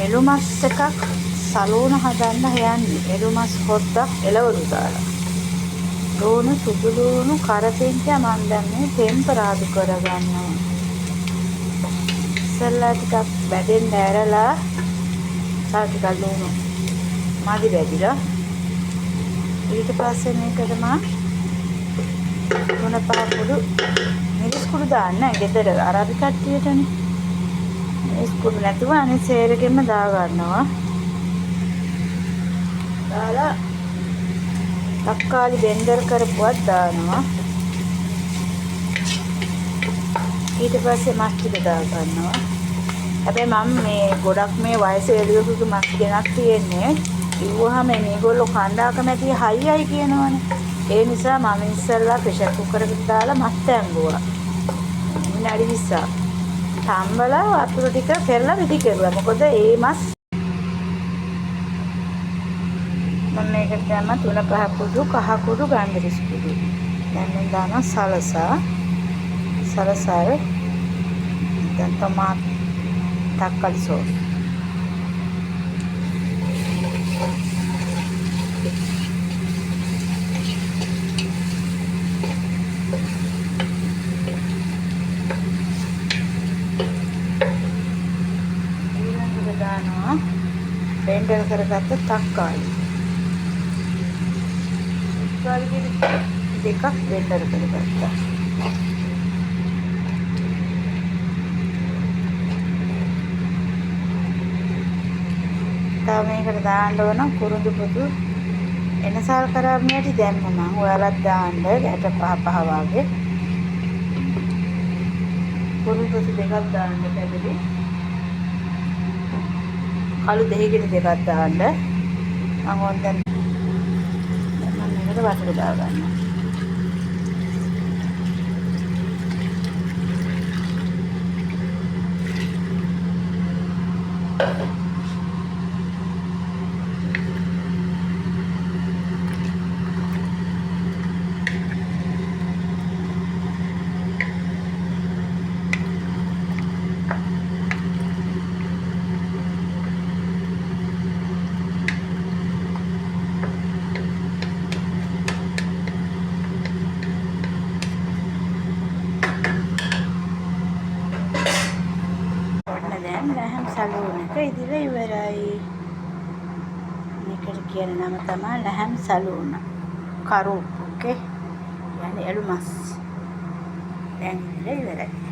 එළු මස් එකක් සලෝන හදන්න යන්නේ. එළු මස් හොද්දක් එළවලු දාලා. ලුණු සුදු ලුණු කරපිංච මම දැන් මේ ටෙම්පරාදු කරගන්නවා. ඉස්සෙල්ලා ටිකක් බැදෙන්න ඇරලා ටිකක් ලුණු මදි බැදිලා ඊට පස්සේ මේකට මම තුන පහ කුඩු මිරිස් කුඩු දාන්න ගෙදර අරබි කට්ටියටනේ. මිරිස් කුඩු නැතුව අනිත් සේරගෙම දා ගන්නවා. දාලා තක්කාලි බෙන්ඩර් කරපුවත් දානවා. ඊට පස්සේ මස් ටික දා ගන්නවා. හැබැයි මම මේ ගොඩක් මේ වයසේ එළියසුසු මස් ගෙනක් තියෙන්නේ. ඉව්වහම මේගොල්ලෝ කණ්ඩා කැමැති හයියයි කියනවනේ. ඒ නිසා මම ඉස්සෙල්ලා ප්‍රෙෂර් කුකර් එකට දාලා මස් තැම්බුවා. විනාඩි 20ක්. තම්බලා වතුර ටික පෙරලා විදි කෙරුවා. මොකද ඒ මස් මම මේකට දැම්ම 3-5 කුඩු කහ කුඩු ගන්ධරිස් කුඩු. දැන් මම දානවා සලසල් දැන් ටොමාටෝ තක්කාලි සෝස්. ඊළඟට දානවා බෙන්ඩර් කරගත්ත තක්කාලි. දෙකක් බෙන්ඩර් කරගත්තා. තව මේකට දාන්න ඕන කුරුඳු පොතු එනසල් කරාමියට දැම්ම මම ඔයාලත් දාන්න ගැට පහ වගේ කුරුඳු පොතු දෙකක් දාන්න පැහැදිලි. කළු දෙහිගිරි දෙකක් දාන්න. මම ඕන දැන් මේකට වතුර දා ගන්නවා. ලැහැම් සලූන් එක ඉදිරිය ඉවරයි. මේකට කියන නම තමයි ලැහැම් සලූන්. කරු ඔකේ. يعني එළු මස්. දැන් ඉවරයි.